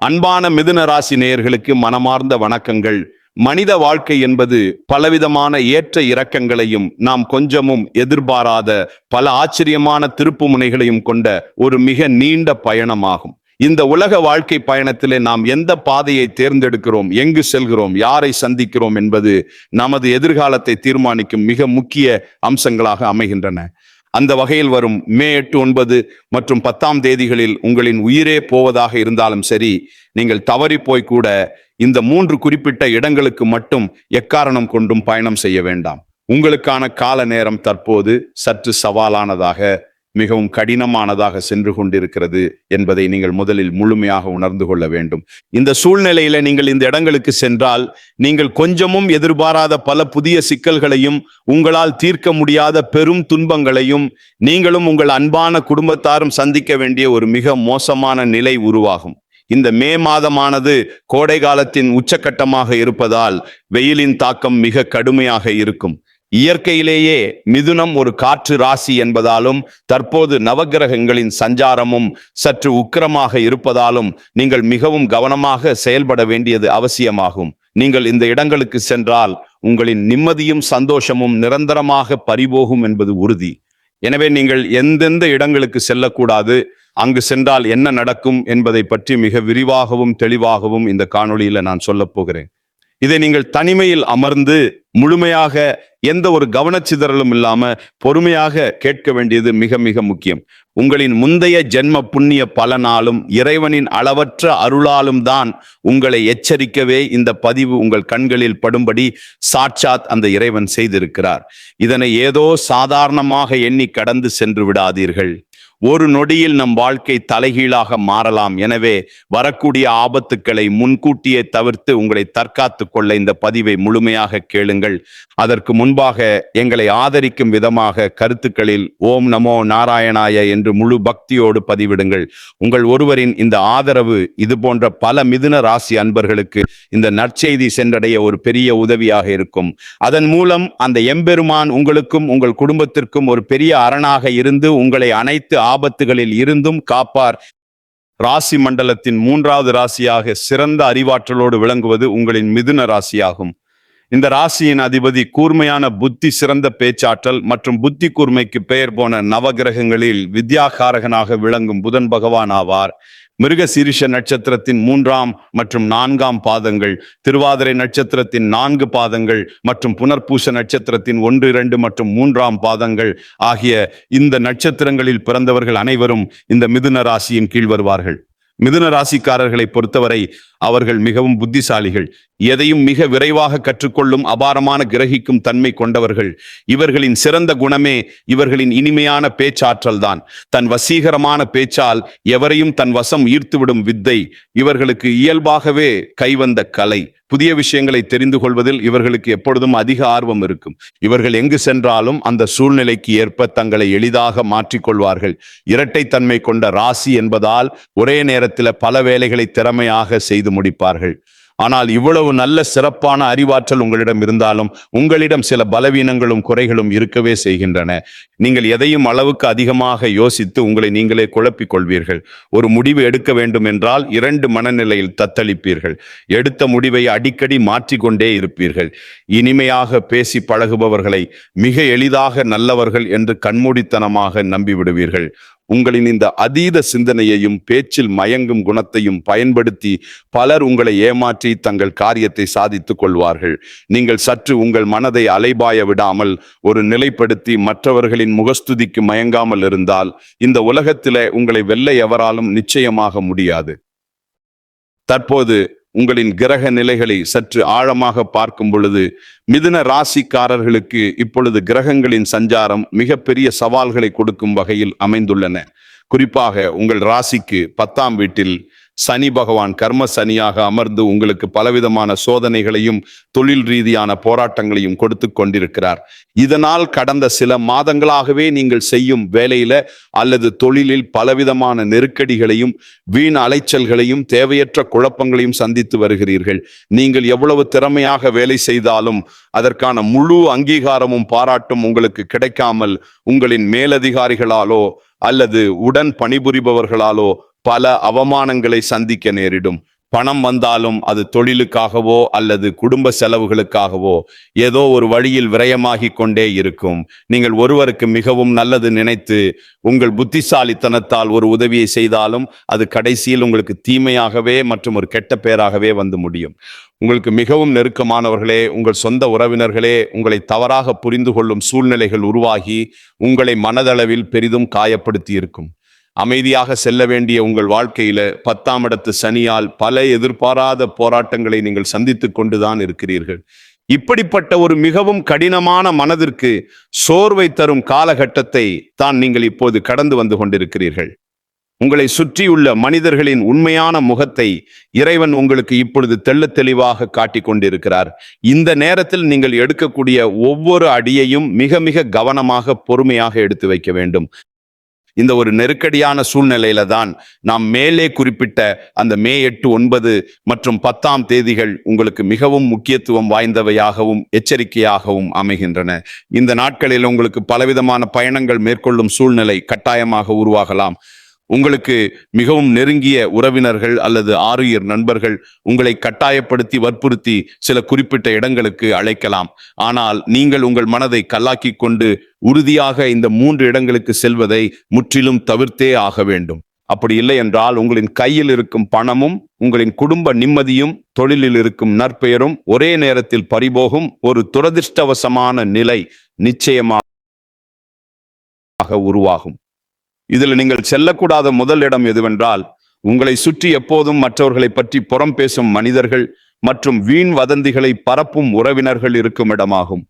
அன்பான மிதுன ராசி நேயர்களுக்கு மனமார்ந்த வணக்கங்கள். மனித வாழ்க்கை என்பது பலவிதமான ஏற்ற இறக்கங்களையும் நாம் கொஞ்சமும் எதிர்பாராத பல ஆச்சரியமான திருப்பு முனைகளையும் கொண்ட ஒரு மிக நீண்ட பயணமாகும். இந்த உலக வாழ்க்கை பயணத்திலே நாம் எந்த பாதையை தேர்ந்தெடுக்கிறோம், எங்கு செல்கிறோம், யாரை சந்திக்கிறோம் என்பது நமது எதிர்காலத்தை தீர்மானிக்கும் மிக முக்கிய அம்சங்களாக அமைகின்றன. அந்த வகையில் வரும் மே 8, 9 மற்றும் 10ஆம் தேதிகளில் உங்களின் உயிரே போவதாக இருந்தாலும் சரி, நீங்கள் தவறி போய் கூட இந்த 3 குறிப்பிட்ட இடங்களுக்கு மட்டும் எக்காரணம் கொண்டும் பயணம் செய்ய வேண்டாம். உங்களுக்கான கால நேரம் தற்போது சற்று சவாலானதாக, மிகவும் கடினமானதாக சென்று கொண்டிருக்கிறது என்பதை நீங்கள் முதலில் முழுமையாக உணர்ந்து கொள்ள வேண்டும். இந்த சூழ்நிலையில நீங்கள் இந்த இடங்களுக்கு சென்றால் நீங்கள் கொஞ்சமும் எதிர்பாராத பல புதிய சிக்கல்களையும், உங்களால் தீர்க்க முடியாத பெரும் துன்பங்களையும் நீங்களும் உங்கள் அன்பான குடும்பத்தாரும் சந்திக்க வேண்டிய ஒரு மிக மோசமான நிலை உருவாகும். இந்த மே மாதமானது கோடை காலத்தின் உச்சக்கட்டமாக இருப்பதால் வெயிலின் தாக்கம் மிக கடுமையாக இருக்கும். இயற்கையிலேயே மிதுனம் ஒரு காற்று ராசி என்பதாலும் தற்போது நவகிரகங்களின் சஞ்சாரமும் சற்று உக்கிரமாக இருப்பதாலும் நீங்கள் மிகவும் கவனமாக செயல்பட வேண்டியது அவசியமாகும். நீங்கள் இந்த இடங்களுக்கு சென்றால் உங்களின் நிம்மதியும் சந்தோஷமும் நிரந்தரமாக பறிபோகும் என்பது உறுதி. எனவே நீங்கள் எந்தெந்த இடங்களுக்கு செல்லக்கூடாது, அங்கு சென்றால் என்ன நடக்கும் என்பதை பற்றி மிக விரிவாகவும் தெளிவாகவும் இந்த காணொளியில நான் சொல்லப் போகிறேன். இதை நீங்கள் தனிமையில் அமர்ந்து முழுமையாக எந்த ஒரு கவனச்சிதறலும் இல்லாம பொறுமையாக கேட்க வேண்டியது மிக மிக முக்கியம். உங்களின் முந்தைய ஜென்ம புண்ணிய பலனாலும் இறைவனின் அளவற்ற அருளாலும் தான் உங்களை எச்சரிக்கவே இந்த பதிவு உங்கள் கண்களில் படும்படி சாட்சாத் அந்த இறைவன் செய்திருக்கிறார். இதனை ஏதோ சாதாரணமாக எண்ணி கடந்து சென்று விடாதீர்கள். ஒரு நொடியில் நம் வாழ்க்கை தலைகீழாக மாறலாம். எனவே வரக்கூடிய ஆபத்துக்களை முன்கூட்டியே தவிர்த்து உங்களை தற்காத்து கொள்ள இந்த பதிவை முழுமையாக கேளுங்கள். அதற்கு முன்பாக எங்களை ஆதரிக்கும் விதமாக கருத்துக்களில் ஓம் நமோ நாராயணாய என்று முழு பக்தியோடு பதிவிடுங்கள். உங்கள் ஒருவரின் இந்த ஆதரவு இது போன்ற பல மிதுன ராசி அன்பர்களுக்கு இந்த நற்செய்தி சென்றடைய ஒரு பெரிய உதவியாக இருக்கும். அதன் மூலம் அந்த எம்பெருமான் உங்களுக்கும் உங்கள் குடும்பத்திற்கும் ஒரு பெரிய அரணாக இருந்து உங்களை அனைத்து ஆபத்துகளில் இருந்தும் காப்பார். ராசி மண்டலத்தின் 3வது ராசியாக சிறந்த அறிவாற்றலோடு விளங்குவது உங்களின் மிதுன ராசியாகும். இந்த ராசியின் அதிபதி கூர்மையான புத்தி, சிறந்த பேச்சாற்றல் மற்றும் புத்தி கூர்மைக்கு பெயர் போன நவகிரகங்களில் வித்யாகாரகனாக விளங்கும் புதன் பகவான் ஆவார். மிருக சீரிஷ நட்சத்திரத்தின் 3ஆம் மற்றும் 4ஆம் பாதங்கள், திருவாதிரை நட்சத்திரத்தின் 4 பாதங்கள் மற்றும் புனர்பூச நட்சத்திரத்தின் 1, 2 மற்றும் 3ஆம் பாதங்கள் ஆகிய இந்த நட்சத்திரங்களில் பிறந்தவர்கள் அனைவரும் இந்த மிதுன ராசியின் கீழ் வருவார்கள். மிதுன ராசிக்காரர்களை பொறுத்தவரை அவர்கள் மிகவும் புத்திசாலிகள். எதையும் மிக விரைவாக கற்றுக்கொள்ளும் அபாரமான கிரகிக்கும் தன்மை கொண்டவர்கள். இவர்களின் சிறந்த குணமே இவர்களின் இனிமையான பேச்சாற்றல் தான். தன் வசீகரமான பேச்சால் எவரையும் தன் வசம் ஈர்த்துவிடும் வித்தை இவர்களுக்கு இயல்பாகவே கைவந்த கலை. புதிய விஷயங்களை தெரிந்து கொள்வதில் இவர்களுக்கு எப்பொழுதும் அதிக ஆர்வம் இருக்கும். இவர்கள் எங்கு சென்றாலும் அந்த சூழ்நிலைக்கு ஏற்ப தங்களை எளிதாக மாற்றிக்கொள்வார்கள். இரட்டைத்தன்மை கொண்ட ராசி என்பதால் ஒரே நேரத்தில் பல வேலைகளை திறமையாக செய்து முடிப்பார்கள். ஆனால் இவ்வளவு நல்ல சிறப்பான அறிவாற்றல் உங்களிடம் இருந்தாலும் உங்களிடம் சில பலவீனங்களும் குறைகளும் இருக்கவே செய்கின்றன. நீங்கள் எதையும் அளவுக்கு அதிகமாக யோசித்து உங்களை நீங்களே குழப்பிக் கொள்வீர்கள். ஒரு முடிவு எடுக்க வேண்டும் என்றால் 2 மனநிலையில் தத்தளிப்பீர்கள். எடுத்த முடிவை அடிக்கடி மாற்றிக்கொண்டே இருப்பீர்கள். இனிமையாக பேசி பழகுபவர்களை மிக எளிதாக நல்லவர்கள் என்று கண்மூடித்தனமாக நம்பிவிடுவீர்கள். உங்களின் இந்த அதீத சிந்தனையையும் பேச்சில் மயங்கும் குணத்தையும் பயன்படுத்தி பலர் உங்களை ஏமாற்றி தங்கள் காரியத்தை சாதித்துக் கொள்வார்கள். நீங்கள் சற்று உங்கள் மனதை அலைபாய விடாமல் ஒரு நிலைப்படுத்தி மற்றவர்களின் முகஸ்துதிக்கு மயங்காமல் இருந்தால் இந்த உலகத்திலே உங்களை வெல்ல எவராலும் நிச்சயமாக முடியாது. தற்போது உங்களின் கிரக நிலைகளை சற்று ஆழமாக பார்க்கும் பொழுது மிதுன ராசிக்காரர்களுக்கு இப்பொழுது கிரகங்களின் சஞ்சாரம் மிகப்பெரிய சவால்களை கொடுக்கும் வகையில் அமைந்துள்ளன. குறிப்பாக உங்கள் ராசிக்கு 10ஆம் வீட்டில் சனி பகவான் கர்ம சனியாக அமர்ந்து உங்களுக்கு பலவிதமான சோதனைகளையும் தொழில் ரீதியான போராட்டங்களையும் கொடுத்து கொண்டிருக்கிறார். இதனால் கடந்த சில மாதங்களாகவே நீங்கள் செய்யும் வேலையில அல்லது தொழிலில் பலவிதமான நெருக்கடிகளையும் வீண் அலைச்சல்களையும் தேவையற்ற குழப்பங்களையும் சந்தித்து வருகிறீர்கள். நீங்கள் எவ்வளவு திறமையாக வேலை செய்தாலும் அதற்கான முழு அங்கீகாரமும் பாராட்டும் உங்களுக்கு கிடைக்காமல் உங்களின் மேலதிகாரிகளாலோ அல்லது உடன் பணிபுரிபவர்களாலோ பல அவமானங்களை சந்திக்க நேரிடும். பணம் வந்தாலும் அது தொழிலுக்காகவோ அல்லது குடும்ப செலவுகளுக்காகவோ ஏதோ ஒரு வழியில் விரயமாகி கொண்டே இருக்கும். நீங்கள் ஒருவருக்கு மிகவும் நல்லது நினைத்து உங்கள் புத்திசாலித்தனத்தால் ஒரு உதவியை செய்தாலும் அது கடைசியில் உங்களுக்கு தீமையாகவே மற்றும் ஒரு கெட்ட பெயராகவே வந்து முடியும். உங்களுக்கு மிகவும் நெருக்கமானவர்களே, உங்கள் சொந்த உறவினர்களே உங்களை தவறாக புரிந்து கொள்ளும் சூழ்நிலைகள் உருவாகி உங்களை மனதளவில் பெரிதும் காயப்படுத்தி இருக்கும். அமைதியாக செல்ல வேண்டிய உங்கள் வாழ்க்கையில 10ஆம் இடத்து சனியால் பல எதிர்பாராத போராட்டங்களை நீங்கள் சந்தித்துக் கொண்டுதான் இருக்கிறீர்கள். இப்படிப்பட்ட ஒரு மிகவும் கடினமான மனதிற்கு சோர்வை தரும் காலகட்டத்தை தான் நீங்கள் இப்போது கடந்து வந்து கொண்டிருக்கிறீர்கள். உங்களை சுற்றியுள்ள மனிதர்களின் உண்மையான முகத்தை இறைவன் உங்களுக்கு இப்பொழுது தெள்ளத் தெளிவாக காட்டிக் கொண்டிருக்கிறார். இந்த நேரத்தில் நீங்கள் எடுக்கக்கூடிய ஒவ்வொரு அடியையும் மிக மிக கவனமாக பொறுமையாக எடுத்து வைக்க வேண்டும். இந்த ஒரு நெருக்கடியான சூழ்நிலையில தான் நாம் மேலே குறிப்பிட்ட அந்த மே 8, 9 மற்றும் 10ஆம் தேதிகள் உங்களுக்கு மிகவும் முக்கியத்துவம் வாய்ந்தவையாகவும் எச்சரிக்கையாகவும் அமைகின்றன. இந்த நாட்களில் உங்களுக்கு பலவிதமான பயணங்கள் மேற்கொள்ளும் சூழ்நிலை கட்டாயமாக உருவாகலாம். உங்களுக்கு மிகவும் நெருங்கிய உறவினர்கள் அல்லது ஆருயிர் நண்பர்கள் உங்களை கட்டாயப்படுத்தி வற்புறுத்தி சில குறிப்பிட்ட இடங்களுக்கு அழைக்கலாம். ஆனால் நீங்கள் உங்கள் மனதை கல்லாக்கி கொண்டு உறுதியாக இந்த 3 இடங்களுக்கு செல்வதை முற்றிலும் தவிர்த்தே ஆக வேண்டும். அப்படி இல்லை என்றால் உங்களின் கையில் இருக்கும் பணமும் உங்களின் குடும்ப நிம்மதியும் தொழிலில் இருக்கும் நற்பெயரும் ஒரே நேரத்தில் பறிபோகும் ஒரு துரதிர்ஷ்டவசமான நிலை நிச்சயமாக உருவாகும். இதில் நீங்கள் செல்லக்கூடாத முதல் இடம் எதுவென்றால், உங்களை சுற்றி எப்போதும் மற்றவர்களை பற்றி புறம் பேசும் மனிதர்கள் மற்றும் வீண் வதந்திகளை பரப்பும் உறவினர்கள் இருக்கும் இடமாகும்.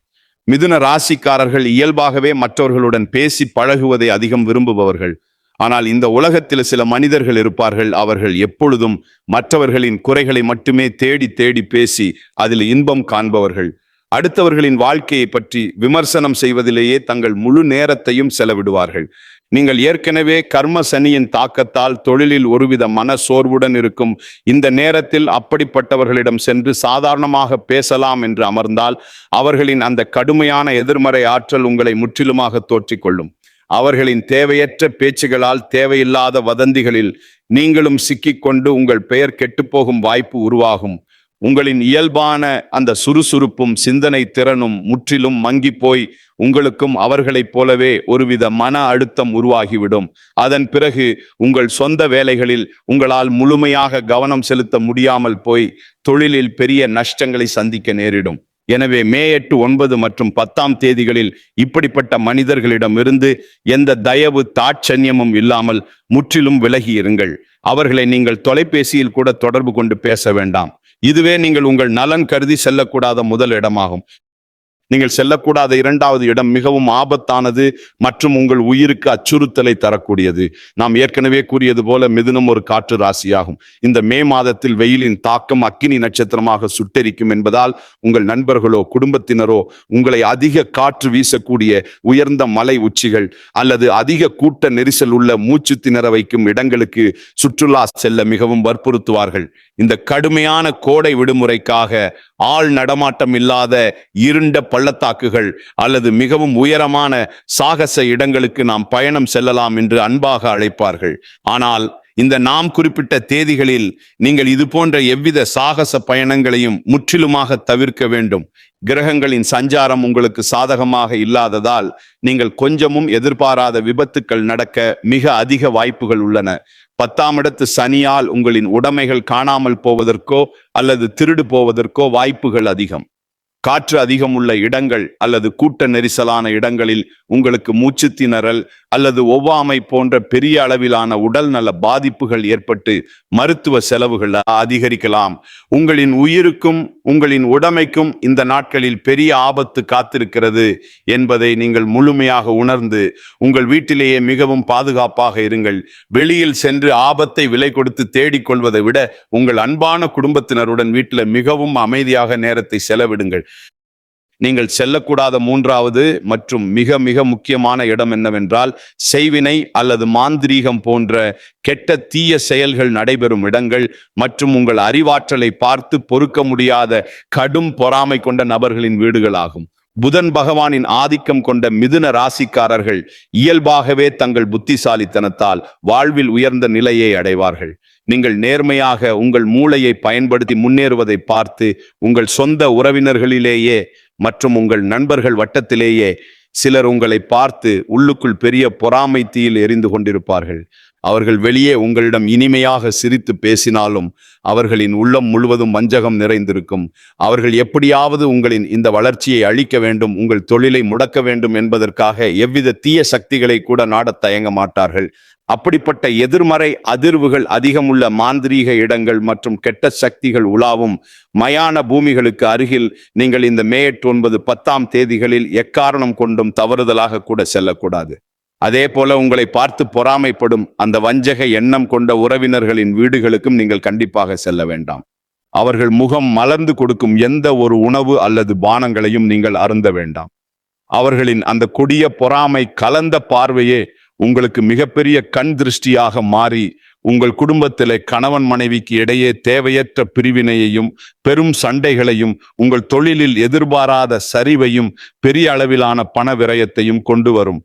மிதுன ராசிக்காரர்கள் இயல்பாகவே மற்றவர்களுடன் பேசி பழகுவதை அதிகம் விரும்புபவர்கள். ஆனால் இந்த உலகத்தில் சில மனிதர்கள் இருப்பார்கள், அவர்கள் எப்பொழுதும் மற்றவர்களின் குறைகளை மட்டுமே தேடி தேடி பேசி அதில் இன்பம் காண்பவர்கள். அடுத்தவர்களின் வாழ்க்கையை பற்றி விமர்சனம் செய்வதிலேயே தங்கள் முழு நேரத்தையும் செலவிடுவார்கள். நீங்கள் ஏற்கனவே கர்ம சனியின் தாக்கத்தால் தொழிலில் ஒருவித மன சோர்வுடன் இருக்கும் இந்த நேரத்தில் அப்படிப்பட்டவர்களிடம் சென்று சாதாரணமாக பேசலாம் என்று அமர்ந்தால் அவர்களின் அந்த கடுமையான எதிர்மறை ஆற்றல் உங்களை முற்றிலுமாக தோற்றிக்கொள்ளும். அவர்களின் தேவையற்ற பேச்சுகளால் தேவையில்லாத வதந்திகளில் நீங்களும் சிக்கிக்கொண்டு உங்கள் பெயர் கெட்டுப்போகும் வாய்ப்பு உருவாகும். உங்களின் இயல்பான அந்த சுறுசுறுப்பும் சிந்தனை திறனும் முற்றிலும் மங்கி போய் உங்களுக்கும் அவர்களைப் போலவே ஒருவித மன அழுத்தம் உருவாகிவிடும். அதன் பிறகு உங்கள் சொந்த வேலைகளில் உங்களால் முழுமையாக கவனம் செலுத்த முடியாமல் போய் தொழிலில் பெரிய நஷ்டங்களை சந்திக்க நேரிடும். எனவே மே 8, 9 மற்றும் 10ஆம் தேதிகளில் இப்படிப்பட்ட மனிதர்களிடமிருந்து எந்த தயவு தாட்சண்யமும் இல்லாமல் முற்றிலும் விலகி இருங்கள். அவர்களை நீங்கள் தொலைபேசியில் கூட தொடர்பு கொண்டு பேச வேண்டாம். இதுவே நீங்கள் உங்கள் நலன் கருதி செல்லக்கூடாத முதல் இடமாகும். நீங்கள் செல்லக்கூடாத 2வது இடம் மிகவும் ஆபத்தானது மற்றும் உங்கள் உயிருக்கு அச்சுறுத்தலை தரக்கூடியது. நாம் ஏற்கனவே கூறியது போல மிதுனம் ஒரு காற்று ராசியாகும். இந்த மே மாதத்தில் வெயிலின் தாக்கம் அக்கினி நட்சத்திரமாக சுட்டெரிக்கும் என்பதால் உங்கள் நண்பர்களோ குடும்பத்தினரோ உங்களை அதிக காற்று வீசக்கூடிய உயர்ந்த மலை உச்சிகள் அல்லது அதிக கூட்ட நெரிசல் உள்ள மூச்சு திணற வைக்கும் இடங்களுக்கு சுற்றுலா செல்ல மிகவும் வற்புறுத்துவார்கள். இந்த கடுமையான கோடை விடுமுறைக்காக ஆள் நடமாட்டம் இல்லாத இருண்ட பள்ளத்தாக்குகள் அல்லது மிகவும் உயரமான சாகச இடங்களுக்கு நாம் பயணம் செல்லலாம் என்று அன்பாக அழைப்பார்கள். ஆனால் இந்த நாம் குறிப்பிட்ட தேதிகளில் நீங்கள் இது போன்ற எவ்வித சாகச பயணங்களையும் முற்றிலுமாக தவிர்க்க வேண்டும். கிரகங்களின் சஞ்சாரம் உங்களுக்கு சாதகமாக இல்லாததால் நீங்கள் கொஞ்சமும் எதிர்பாராத விபத்துக்கள் நடக்க மிக அதிக வாய்ப்புகள் உள்ளன. 10ஆம் இடத்து சனியால் உங்களின் உடைமைகள் காணாமல் போவதற்கோ அல்லது திருடு போவதற்கோ வாய்ப்புகள் அதிகம். காற்று அதிகம் உள்ள இடங்கள் அல்லது கூட்ட நெரிசலான இடங்களில் உங்களுக்கு மூச்சு திணறல் அல்லது ஒவ்வாமை போன்ற பெரிய அளவிலான உடல் நல பாதிப்புகள் ஏற்பட்டு மருத்துவ செலவுகள் அதிகரிக்கலாம். உங்களின் உயிருக்கும் உங்களின் உடைமைக்கும் இந்த நாட்களில் பெரிய ஆபத்து காத்திருக்கிறது என்பதை நீங்கள் முழுமையாக உணர்ந்து உங்கள் வீட்டிலேயே மிகவும் பாதுகாப்பாக இருங்கள். வெளியில் சென்று ஆபத்தை விலை கொடுத்து தேடிக்கொள்வதை விட உங்கள் அன்பான குடும்பத்தினருடன் வீட்டில் மிகவும் அமைதியாக நேரத்தை செலவிடுங்கள். நீங்கள் செல்லக்கூடாத 3வது மற்றும் மிக மிக முக்கியமான இடம் என்னவென்றால் செய்வினை அல்லது மாந்திரீகம் போன்ற கெட்ட தீய செயல்கள் நடைபெறும் இடங்கள் மற்றும் உங்கள் அறிவாற்றலை பார்த்து பொறுக்க முடியாத கடும் பொறாமை கொண்ட நபர்களின் வீடுகளாகும். புதன் பகவானின் ஆதிக்கம் கொண்ட மிதுன ராசிக்காரர்கள் இயல்பாகவே தங்கள் புத்திசாலித்தனத்தால் வாழ்வில் உயர்ந்த நிலையை அடைவார்கள். நீங்கள் நேர்மையாக உங்கள் மூளையை பயன்படுத்தி முன்னேறுவதை பார்த்து உங்கள் சொந்த உறவினர்களிலேயே மற்றும் உங்கள் நண்பர்கள் வட்டத்திலேயே சிலர் உங்களை பார்த்து உள்ளுக்குள் பெரிய பொறாமை தீயில் எரிந்து கொண்டிருப்பார்கள். அவர்கள் வெளியே உங்களிடம் இனிமையாக சிரித்து பேசினாலும் அவர்களின் உள்ளம் முழுவதும் வஞ்சகம் நிறைந்திருக்கும். அவர்கள் எப்படியாவது உங்களின் இந்த வளர்ச்சியை அழிக்க வேண்டும், உங்கள் தொழிலை முடக்க வேண்டும் என்பதற்காக எவ்வித தீய சக்திகளை கூட நாடத் தயங்க மாட்டார்கள். அப்படிப்பட்ட எதிர்மறை அதிர்வுகள் அதிகமுள்ள மாந்திரீக இடங்கள் மற்றும் கெட்ட சக்திகள் உலாவும் மயான பூமிகளுக்கு அருகில் நீங்கள் இந்த மே 8, 9, 10 தேதிகளில் எக்காரணம் கொண்டும் தவறுதலாக கூட செல்லக்கூடாது. அதே போல உங்களை பார்த்து பொறாமைப்படும் அந்த வஞ்சக எண்ணம் கொண்ட உறவினர்களின் வீடுகளுக்கும் நீங்கள் கண்டிப்பாக செல்ல வேண்டாம். அவர்கள் முகம் மலர்ந்து கொடுக்கும் எந்த ஒரு உணவு அல்லது பானங்களையும் நீங்கள் அருந்த வேண்டாம். அவர்களின் அந்த கொடிய பொறாமை கலந்த பார்வையே உங்களுக்கு மிகப்பெரிய கண் திருஷ்டியாக மாறி உங்கள் குடும்பத்திலே கணவன் மனைவிக்கு இடையே தேவையற்ற பிரிவினையையும் பெரும் சண்டைகளையும் உங்கள் தொழிலில் எதிர்பாராத சரிவையும் பெரிய அளவிலான பண விரயத்தையும் கொண்டு வரும்.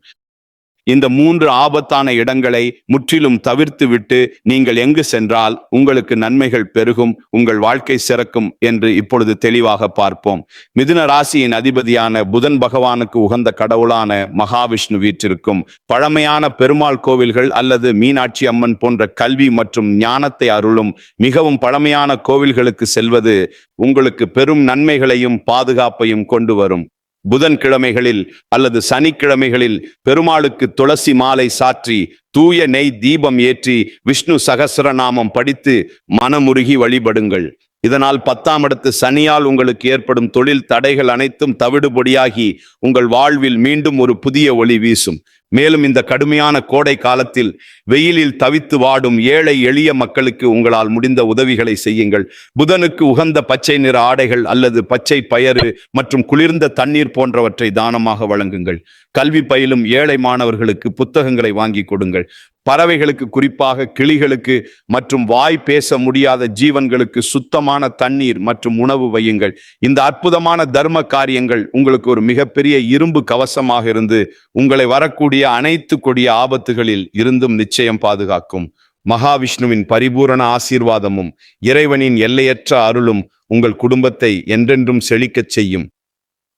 இந்த 3 ஆபத்தான இடங்களை முற்றிலும் தவிர்த்து விட்டு நீங்கள் எங்கு சென்றால் உங்களுக்கு நன்மைகள் பெருகும், உங்கள் வாழ்க்கை சிறக்கும் என்று இப்பொழுது தெளிவாக பார்ப்போம். மிதுன ராசியின் அதிபதியான புதன் பகவானுக்கு உகந்த கடவுளான மகாவிஷ்ணு வீற்றிருக்கும் பழமையான பெருமாள் கோவில்கள் அல்லது மீனாட்சி அம்மன் போன்ற கல்வி மற்றும் ஞானத்தை அருளும் மிகவும் பழமையான கோவில்களுக்கு செல்வது உங்களுக்கு பெரும் நன்மைகளையும் பாதுகாப்பையும் கொண்டு வரும். புதன்கிழமைகளில் அல்லது சனிக்கிழமைகளில் பெருமாளுக்கு துளசி மாலை சாற்றி தூய நெய் தீபம் ஏற்றி விஷ்ணு சகஸ்ரநாமம் படித்து மனமுருகி வழிபடுங்கள். இதனால் 10ஆம் இடத்து சனியால் உங்களுக்கு ஏற்படும் தொழில் தடைகள் அனைத்தும் தவிடுபொடியாகி உங்கள் வாழ்வில் மீண்டும் ஒரு புதிய ஒளி வீசும். மேலும் இந்த கடுமையான கோடை காலத்தில் வெயிலில் தவித்து வாடும் ஏழை எளிய மக்களுக்கு உங்களால் முடிந்த உதவிகளை செய்யுங்கள். புதனுக்கு உகந்த பச்சை நிற ஆடைகள் அல்லது பச்சை பயறு மற்றும் குளிர்ந்த தண்ணீர் போன்றவற்றை தானமாக வழங்குங்கள். கல்வி பயிலும் ஏழை மாணவர்களுக்கு புத்தகங்களை வாங்கி கொடுங்கள். பறவைகளுக்கு, குறிப்பாக கிளிகளுக்கு மற்றும் வாய் பேச முடியாத ஜீவன்களுக்கு சுத்தமான தண்ணீர் மற்றும் உணவு வையுங்கள். இந்த அற்புதமான தர்ம காரியங்கள் உங்களுக்கு ஒரு மிகப்பெரிய இரும்பு கவசமாக இருந்து உங்களை வரக்கூடிய அனைத்து கொடிய ஆபத்துகளில் இருந்தும் நிச்சயம் பாதுகாக்கும். மகாவிஷ்ணுவின் பரிபூரண ஆசீர்வாதமும் இறைவனின் எல்லையற்ற அருளும் உங்கள் குடும்பத்தை என்றென்றும் செழிக்கச் செய்யும்.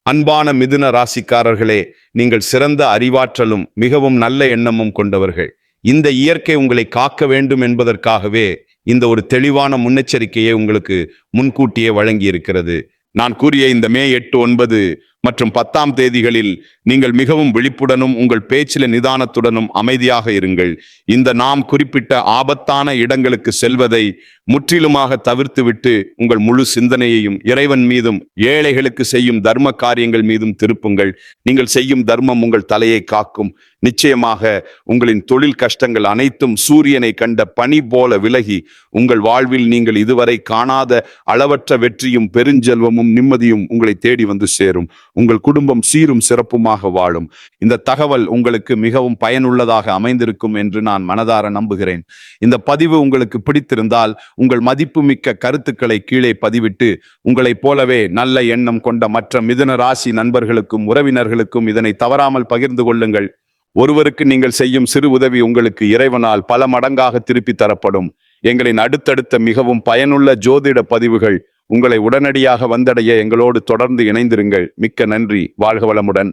அன்பான மிதுன ராசிக்காரர்களே, நீங்கள் சிறந்த அறிவாற்றலும் மிகவும் நல்ல எண்ணமும் கொண்டவர்கள். இந்த இயற்கை உங்களை காக்க வேண்டும் என்பதற்காகவே இந்த ஒரு தெளிவான முன்னெச்சரிக்கையை உங்களுக்கு முன்கூட்டியே வழங்கி இருக்கிறது. நான் கூறிய இந்த மே 8, 9 மற்றும் 10 தேதிகளில் நீங்கள் மிகவும் விழிப்புடனும் உங்கள் பேச்சில நிதானத்துடனும் அமைதியாக இருங்கள். இந்த நாம் குறிப்பிட்ட ஆபத்தான இடங்களுக்கு செல்வதை முற்றிலுமாக தவிர்த்துவிட்டு உங்கள் முழு சிந்தனையையும் இறைவன் மீதும் ஏழைகளுக்கு செய்யும் தர்ம காரியங்கள் மீதும் திருப்புங்கள். நீங்கள் செய்யும் தர்மம் உங்கள் தலையை காக்கும். நிச்சயமாக உங்களின் தொழில் கஷ்டங்கள் அனைத்தும் சூரியனை கண்ட பனி போல விலகி உங்கள் வாழ்வில் நீங்கள் இதுவரை காணாத அளவற்ற வெற்றியும் பெருஞ்செல்வமும் நிம்மதியும் உங்களை தேடி வந்து சேரும். உங்கள் குடும்பம் சீரும் சிறப்புமாக வாழும். இந்த தகவல் உங்களுக்கு மிகவும் பயனுள்ளதாக அமைந்திருக்கும் என்று நான் மனதார நம்புகிறேன். இந்த பதிவு உங்களுக்கு பிடித்திருந்தால் உங்கள் மதிப்புமிக்க கருத்துக்களை கீழே பதிவிட்டு உங்களைப் போலவே நல்ல எண்ணம் கொண்ட மற்ற மிதுன ராசி நண்பர்களுக்கும் உறவினர்களுக்கும் இதனை தவறாமல் பகிர்ந்து கொள்ளுங்கள். ஒருவருக்கு நீங்கள் செய்யும் சிறு உதவி உங்களுக்கு இறைவனால் பல மடங்காக திருப்பி தரப்படும். எங்களின் அடுத்தடுத்த மிகவும் பயனுள்ள ஜோதிட பதிவுகள் உங்களை உடனடியாக வந்தடைய எங்களோடு தொடர்ந்து இணைந்திருங்கள். மிக்க நன்றி. வாழ்க வளமுடன்.